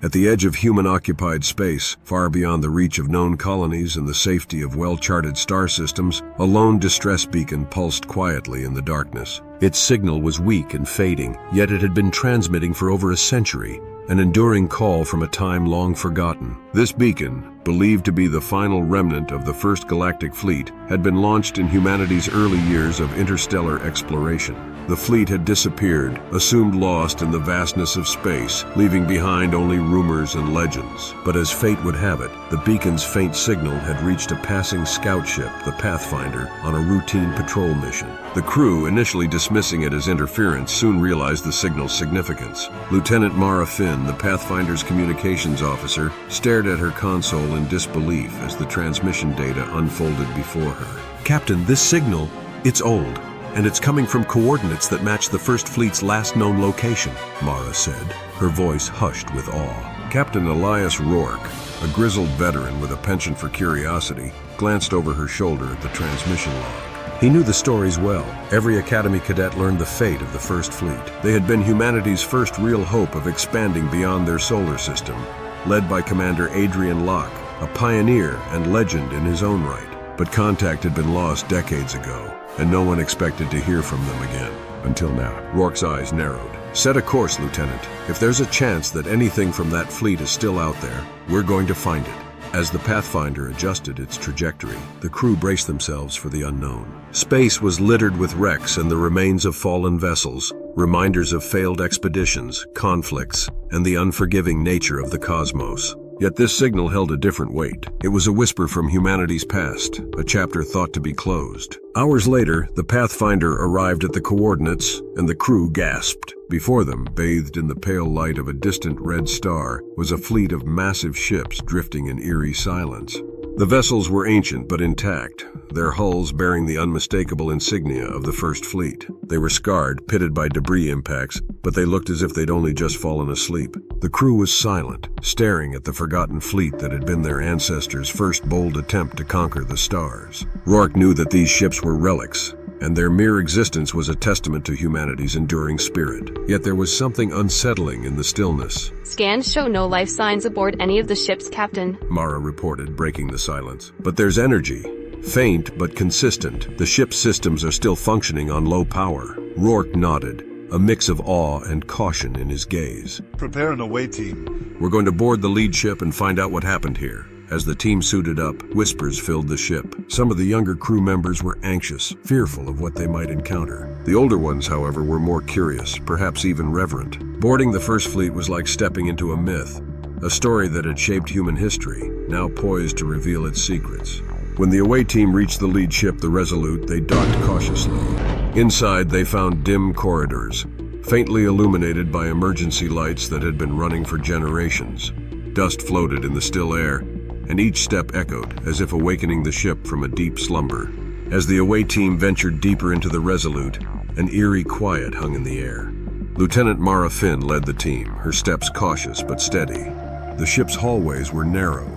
At the edge of human-occupied space, far beyond the reach of known colonies and the safety of well-charted star systems, a lone distress beacon pulsed quietly in the darkness. Its signal was weak and fading, yet it had been transmitting for over a century, an enduring call from a time long forgotten. This beacon, believed to be the final remnant of the First Galactic Fleet, had been launched in humanity's early years of interstellar exploration. The fleet had disappeared, assumed lost in the vastness of space, leaving behind only rumors and legends. But as fate would have it, the beacon's faint signal had reached a passing scout ship, the Pathfinder, on a routine patrol mission. The crew, initially dismissing it as interference, soon realized the signal's significance. Lieutenant Mara Finn, the Pathfinder's communications officer, stared at her console in disbelief as the transmission data unfolded before her. "Captain, this signal, it's old. And it's coming from coordinates that match the First Fleet's last known location," Mara said, her voice hushed with awe. Captain Elias Roarke, a grizzled veteran with a penchant for curiosity, glanced over her shoulder at the transmission log. He knew the stories well. Every Academy cadet learned the fate of the First Fleet. They had been humanity's first real hope of expanding beyond their solar system, led by Commander Adrian Locke, a pioneer and legend in his own right. But contact had been lost decades ago, and no one expected to hear from them again. Until now. Rourke's eyes narrowed. "Set a course, Lieutenant. If there's a chance that anything from that fleet is still out there, we're going to find it." As the Pathfinder adjusted its trajectory, the crew braced themselves for the unknown. Space was littered with wrecks and the remains of fallen vessels, reminders of failed expeditions, conflicts, and the unforgiving nature of the cosmos. Yet this signal held a different weight. It was a whisper from humanity's past, a chapter thought to be closed. Hours later, the Pathfinder arrived at the coordinates, and the crew gasped. Before them, bathed in the pale light of a distant red star, was a fleet of massive ships drifting in eerie silence. The vessels were ancient but intact, their hulls bearing the unmistakable insignia of the First Fleet. They were scarred, pitted by debris impacts, but they looked as if they'd only just fallen asleep. The crew was silent, staring at the forgotten fleet that had been their ancestors' first bold attempt to conquer the stars. Rourke knew that these ships were relics, and their mere existence was a testament to humanity's enduring spirit. Yet there was something unsettling in the stillness. "Scans show no life signs aboard any of the ships, Captain," Mara reported, breaking the silence. "But there's energy. Faint but consistent. The ship's systems are still functioning on low power." Rourke nodded, a mix of awe and caution in his gaze. "Prepare an away team. "We're going to board the lead ship and find out what happened here." As the team suited up, whispers filled the ship. Some of the younger crew members were anxious, fearful of what they might encounter. The older ones, however, were more curious, perhaps even reverent. Boarding the First Fleet was like stepping into a myth, a story that had shaped human history, now poised to reveal its secrets. When the away team reached the lead ship, the Resolute, they docked cautiously. Inside, they found dim corridors, faintly illuminated by emergency lights that had been running for generations. Dust floated in the still air, and each step echoed, as if awakening the ship from a deep slumber. As the away team ventured deeper into the Resolute, an eerie quiet hung in the air. Lieutenant Mara Finn led the team, her steps cautious but steady. The ship's hallways were narrow,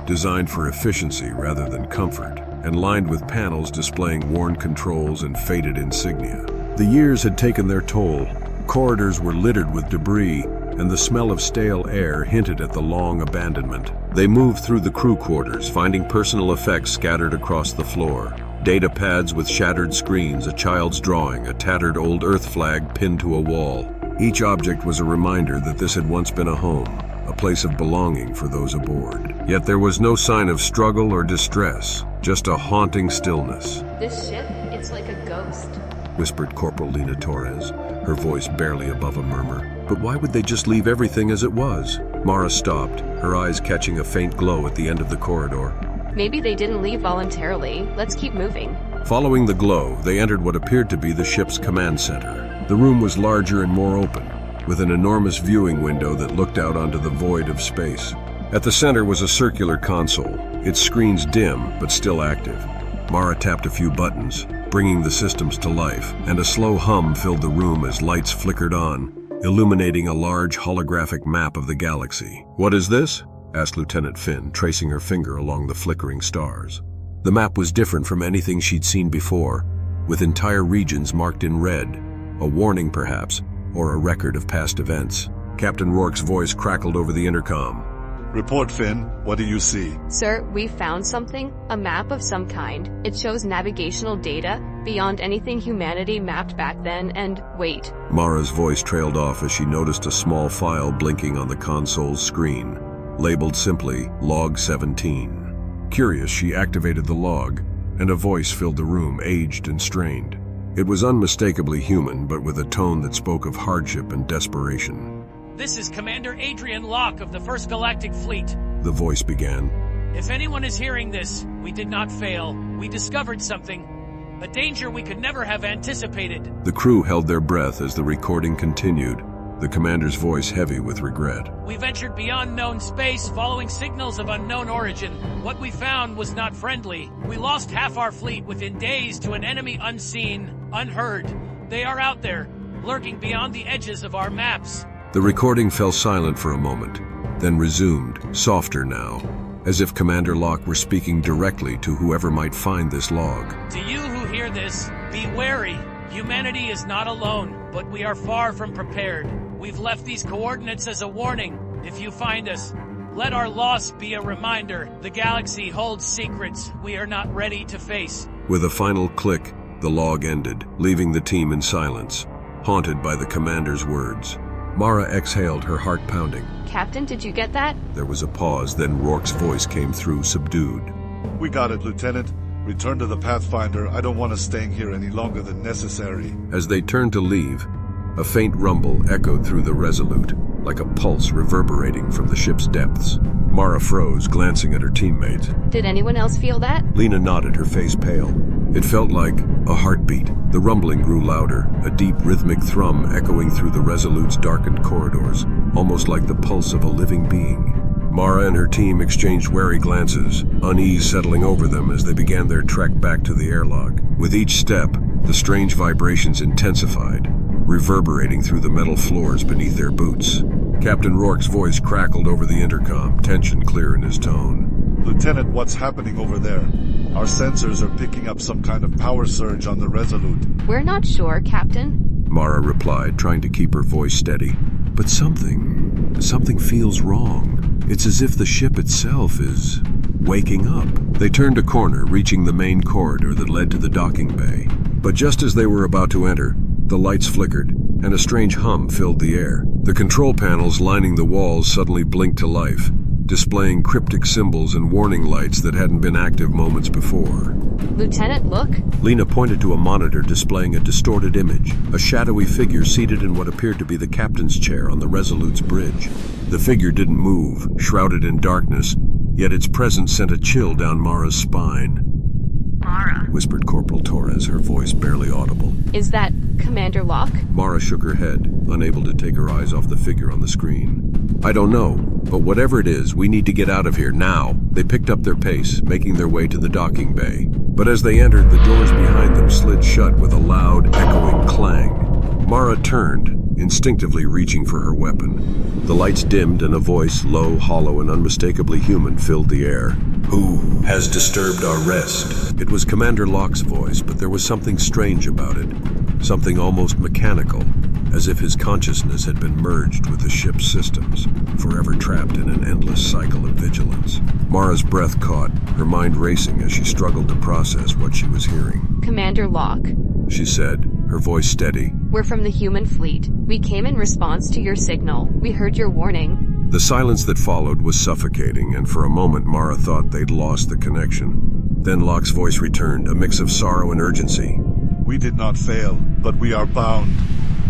designed for efficiency rather than comfort, and lined with panels displaying worn controls and faded insignia. The years had taken their toll. Corridors were littered with debris, and the smell of stale air hinted at the long abandonment. They moved through the crew quarters, finding personal effects scattered across the floor. Data pads with shattered screens, a child's drawing, a tattered old Earth flag pinned to a wall. Each object was a reminder that this had once been a home, a place of belonging for those aboard. Yet there was no sign of struggle or distress, just a haunting stillness. "This ship, it's like a ghost," whispered Corporal Lena Torres, her voice barely above a murmur. But why would they just leave everything as it was? Mara stopped, her eyes catching a faint glow at the end of the corridor. "Maybe they didn't leave voluntarily. Let's keep moving." Following the glow, they entered what appeared to be the ship's command center. The room was larger and more open, with an enormous viewing window that looked out onto the void of space. At the center was a circular console, its screens dim but still active. Mara tapped a few buttons, bringing the systems to life, and a slow hum filled the room as lights flickered on, illuminating a large holographic map of the galaxy. "What is this?" asked Lieutenant Finn, tracing her finger along the flickering stars. The map was different from anything she'd seen before, with entire regions marked in red, a warning perhaps, or a record of past events. Captain Rourke's voice crackled over the intercom. Report, Finn. What do you see? Sir, we found something, a map of some kind. It shows navigational data beyond anything humanity mapped back then, and wait. Mara's voice trailed off as she noticed a small file blinking on the console's screen, labeled simply Log 17. Curious, she activated the log, and a voice filled the room, aged and strained. It was unmistakably human, but with a tone that spoke of hardship and desperation. This is Commander Adrian Locke of the First Galactic Fleet. The voice began. If anyone is hearing this, we did not fail. We discovered something. A danger we could never have anticipated. The crew held their breath as the recording continued, the commander's voice heavy with regret. We ventured beyond known space, following signals of unknown origin. What we found was not friendly. We lost half our fleet within days to an enemy unseen, unheard. They are out there, lurking beyond the edges of our maps. The recording fell silent for a moment, then resumed, softer now, as if Commander Locke were speaking directly to whoever might find this log. To you who hear this, be wary. Humanity is not alone, but we are far from prepared. We've left these coordinates as a warning. If you find us, let our loss be a reminder. The galaxy holds secrets we are not ready to face. With a final click, the log ended, leaving the team in silence, haunted by the commander's words. Mara exhaled, her heart pounding. Captain, did you get that? There was a pause, then Rourke's voice came through, subdued. We got it, Lieutenant. Return to the Pathfinder. I don't want us staying here any longer than necessary. As they turned to leave, a faint rumble echoed through the Resolute, like a pulse reverberating from the ship's depths. Mara froze, glancing at her teammates. Did anyone else feel that? Lena nodded, her face pale. It felt like a heartbeat. The rumbling grew louder, a deep rhythmic thrum echoing through the Resolute's darkened corridors, almost like the pulse of a living being. Mara and her team exchanged wary glances, unease settling over them as they began their trek back to the airlock. With each step, the strange vibrations intensified, reverberating through the metal floors beneath their boots. Captain Rourke's voice crackled over the intercom, tension clear in his tone. Lieutenant, what's happening over there? Our sensors are picking up some kind of power surge on the Resolute. We're not sure, Captain. Mara replied, trying to keep her voice steady. But something feels wrong. It's as if the ship itself is waking up. They turned a corner, reaching the main corridor that led to the docking bay. But just as they were about to enter, the lights flickered, and a strange hum filled the air. The control panels lining the walls suddenly blinked to life, displaying cryptic symbols and warning lights that hadn't been active moments before. Lieutenant, look. Lena pointed to a monitor displaying a distorted image, a shadowy figure seated in what appeared to be the captain's chair on the Resolute's bridge. The figure didn't move, shrouded in darkness, yet its presence sent a chill down Mara's spine. Mara, whispered Corporal Torres, her voice barely audible. Is that Commander Locke? Mara shook her head, unable to take her eyes off the figure on the screen. I don't know, but whatever it is, we need to get out of here now. They picked up their pace, making their way to the docking bay. But as they entered, the doors behind them slid shut with a loud, echoing clang. Mara turned, instinctively reaching for her weapon. The lights dimmed and a voice, low, hollow, and unmistakably human, filled the air. Who has disturbed our rest? It was Commander Locke's voice, but there was something strange about it. Something almost mechanical, as if his consciousness had been merged with the ship's systems, forever trapped in an endless cycle of vigilance. Mara's breath caught, her mind racing as she struggled to process what she was hearing. Commander Locke, she said, her voice steady. We're from the human fleet. We came in response to your signal. We heard your warning. The silence that followed was suffocating, and for a moment Mara thought they'd lost the connection. Then Locke's voice returned, a mix of sorrow and urgency. We did not fail, but we are bound,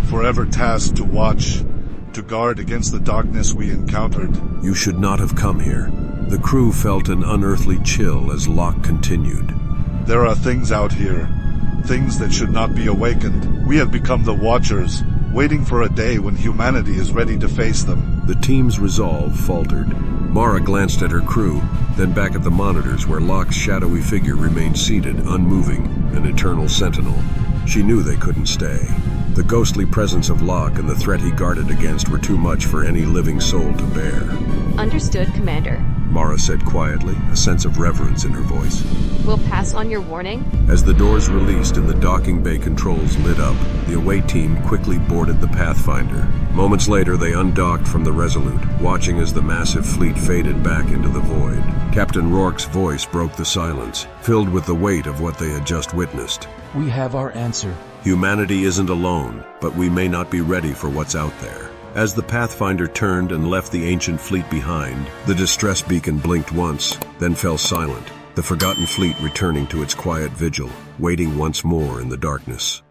forever tasked to watch, to guard against the darkness we encountered. You should not have come here. The crew felt an unearthly chill as Locke continued. There are things out here, things that should not be awakened. We have become the Watchers, waiting for a day when humanity is ready to face them. The team's resolve faltered. Mara glanced at her crew, then back at the monitors where Locke's shadowy figure remained seated, unmoving, an eternal sentinel. She knew they couldn't stay. The ghostly presence of Locke and the threat he guarded against were too much for any living soul to bear. Understood, Commander. Mara said quietly, a sense of reverence in her voice. We'll pass on your warning? As the doors released and the docking bay controls lit up, the away team quickly boarded the Pathfinder. Moments later, they undocked from the Resolute, watching as the massive fleet faded back into the void. Captain Roarke's voice broke the silence, filled with the weight of what they had just witnessed. We have our answer. Humanity isn't alone, but we may not be ready for what's out there. As the Pathfinder turned and left the ancient fleet behind, the distress beacon blinked once, then fell silent, the forgotten fleet returning to its quiet vigil, waiting once more in the darkness.